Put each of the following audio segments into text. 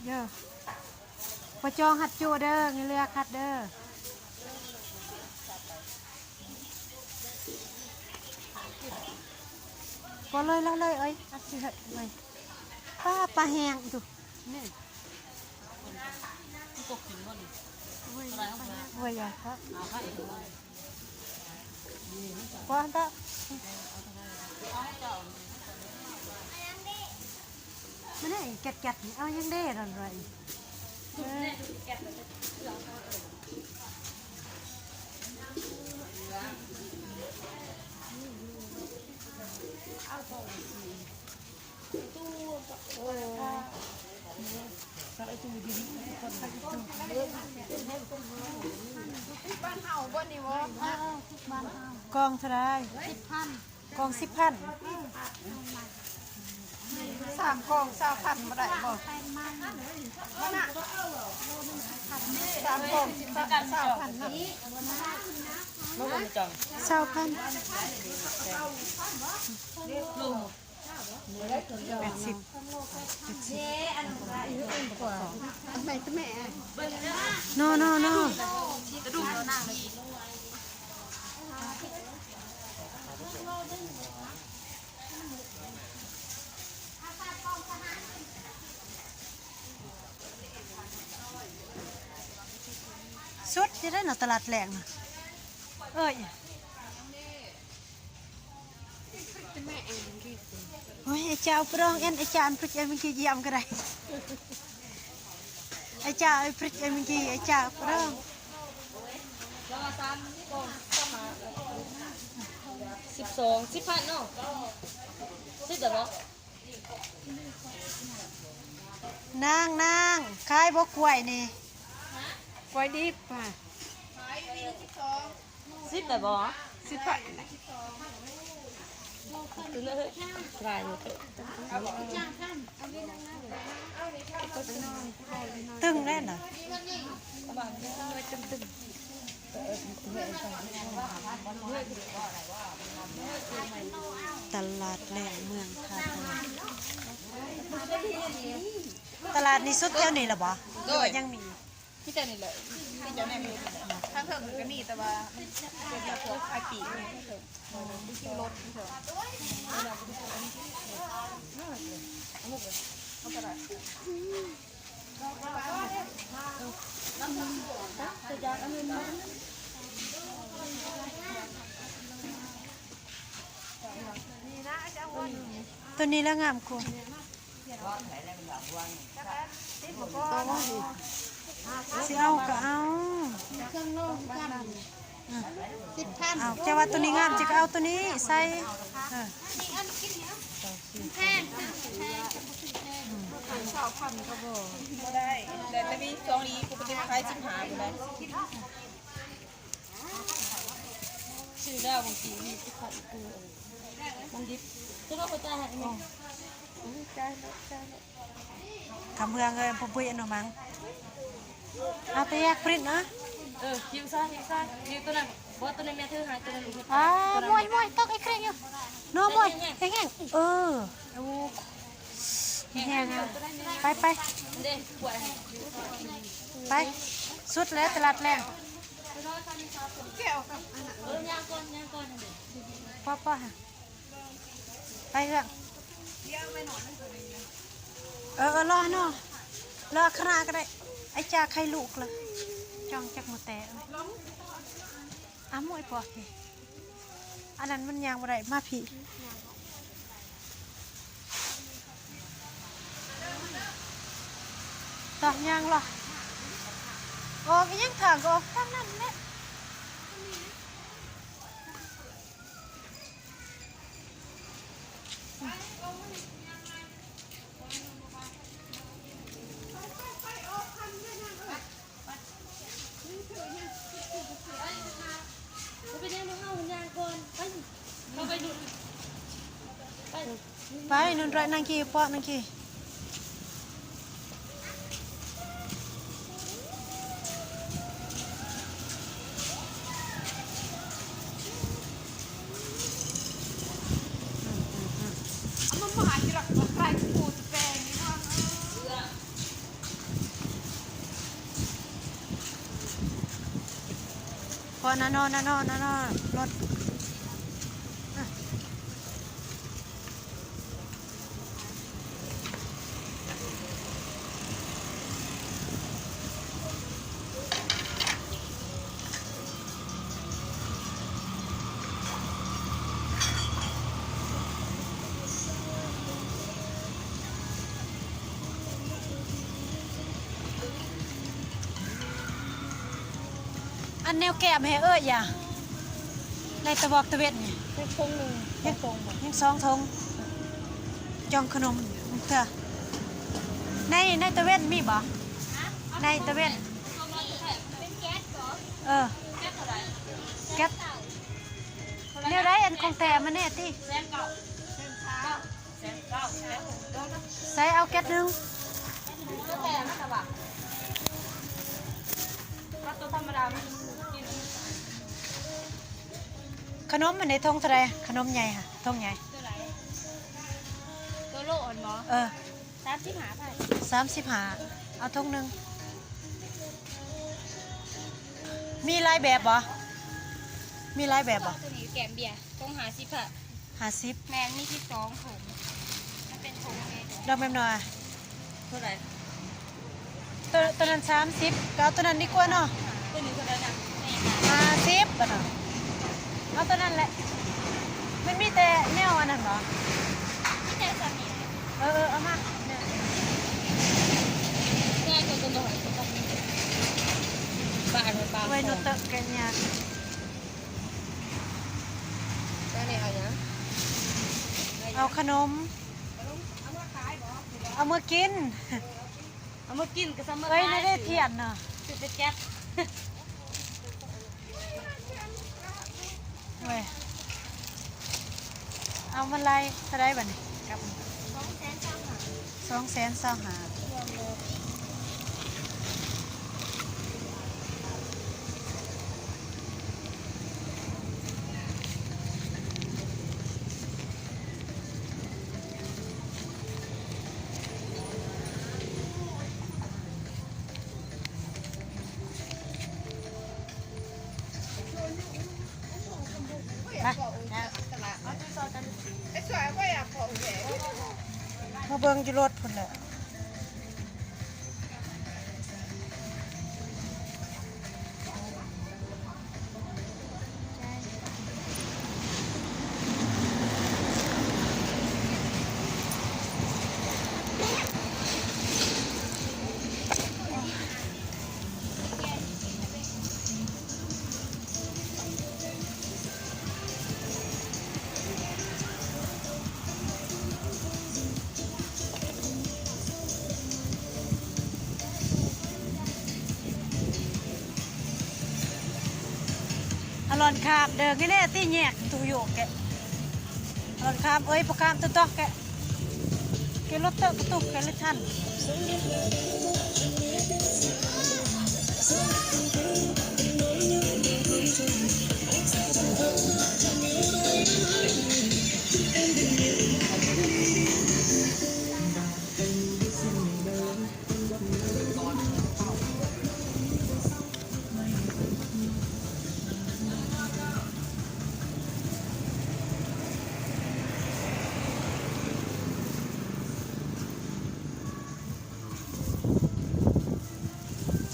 เด้อปจองหัดจูเด้อเงเลือกหัดเด้อก็เลยแล้วเลยเอ้ยอัดสิเหยเลยปลาแห้งดูนี่ตกกินบ่ดิเว้ยเว้ยอ่ะครับเอาค่ะอีกบ่ก้อนตะมันนี่แกะเอายังได้อะไรบ้านเฮาบ่นี่วะบ้านเฮากองเท่าไรกอง10,000สามกอง20,000บ่ได้บ่บ่น่ะสามกอง20,000นี่ลูกมันจัง20,000ลูก80แม่แม่โนกระดูกหน้าเลยสุดจะได้หนอตลาดแหลงนะเอ้ยโอ้ยไอ้เจ้าปรองเอ็นไอ้เจ้าอันพริกเอ็นมันกี่ยำก็ได้ไอ้เจ้าไอ้พริกเอ็นมันกี่ไอ้เจ้าปรอง10,000เนาะ10เด้อเนาะนางขายบ่กล้วยนี่ กล้วยดิบค่ะ 10ได้บ่10,000ตึงเลยกลายอยู่ตึงแน่น่ะตลาดแหลงเมืองคาตลาดนี้สุดเท่านี้ล่ะบ่ยังมีที่เจ้านี่เลยที่เจ้าแม่มีทางเถิงก็มีแต่ว่าเป็นแบบพวกขายปีกนี่เถิงที่คิวรถนี่เถิงเอาไปได้ตัวนี้แล้วงามกูสิเอาก็เอาเครื่องโล่งกัน10,000เอาจะว่าตัวนี้งามจะก็เอาตัวนี้ใส่แพง20,000ก็บ่ได้แต่จะมี2นี้ปกติขาย15บ่ได้ชื่อแล้วบางทีมีสิขัดกูมันดิบจะต้องไปจ่ายให้มั้งคำเมืองเลยพอปุ้ยอันนมั้งเอาไปแยกปริ้นนะคิวซ่าคิวตัวนั้นบ่ตัวนั้นแม่ถือหายตัวนั้นลูกมวยตกไอ้เคร่งอยู่โน้มวยแห้งแห้งไปเด้ป่วย ไปสุดแล้วตลาดแรงแก้วกับย่างก่อนพ่อไปเถอะรอเนาะรอขนาดก็ได้ไอ้จ่าใครลูกละจ้องจักมือแตะมวยปอดอันนั้นมันยางอะไรมาผีตอกยางหรอออกยังถางออกทั้งนั้นแหละไปเรียนรู้ห้องยางก่อนไปดูไปนุ่นไรนางกีปอนังกี พอนะนอนนะนอนนะนอนรถอันแนวแก้มให้อย่าในตะบอกตะเวนเนี่ย แค่คงหนึ่งแค่คงบ่ ยังสองทงจองขนมเถอะในตะเวนมีบ่ในตะเวน เป็นแก๊สเหรอ เออ แก๊สเท่าไหร่ แก๊สเนี่ยได้อันของแต่มาแน่ที่ แสนเก้าแสนเก้าแสนเก้า ใส่เอาแก๊สหนึง ก็แต่ไม่กระบะถ้าตัวธรรมดามันกิน ขนมมันในทงเท่าไรขนมใหญ่ค่ะทงใหญ่ ตัวไหนตัวโลอ่อนบ่ เออ 35ไป 35เอาทงหนึงมีหลายแบบบ่มีหลายแบบบ่ ตัวนี้แกมเบียร์ต้องหา10ค่ะ 50 แมนมี12ถุงมันเป็นถุงเอง ดอกแบบหน่อย เท่าไหร่ ตัวนั้น30ก็เอาตัวนั้นดีกว่าเนาะ ตัวนี้เท่าไหร่นะ50บ่เนาะเอาตัวนั้นแหละมันมีแต่แนวอันนั้นเหรอ นี่แต่สามี เอามาเนี่ย ง่ายกว่าตัวหน่อยตัวนี้บ้านมันบาง ไว้โนเตะแกนยา ได้เลยเอาอย่าง เอาขนมเอามากิน เอามากินกับซัมเมอร์ เอ้ยไม่ได้เทียนเนาะ คือเป็นแก๊ส เว้ยเอามาไล่เท่าไรบ้านี่กับ200,000มา ไอ้สวยว่าอยากของแหว มาเบิ่งอยู่รถพุ่นแหละอร่อยคาบเดินกี่แน่ตีแยกตูโยกแกอร่อยคาบเอ้ยประคามตัวต่อแกแกรถเตอะกระตุกแกเลยทัน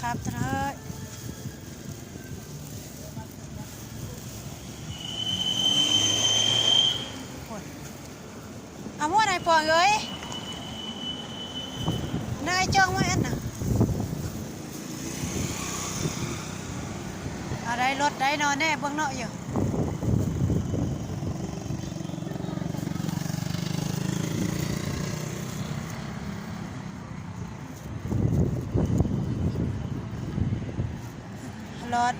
ครับเถอะเอาหม้อไหนปองเอ้ยนายจ้องมาอันน่ะอะไรรถได้นอนแน่เบื้องนอกอยู่รถ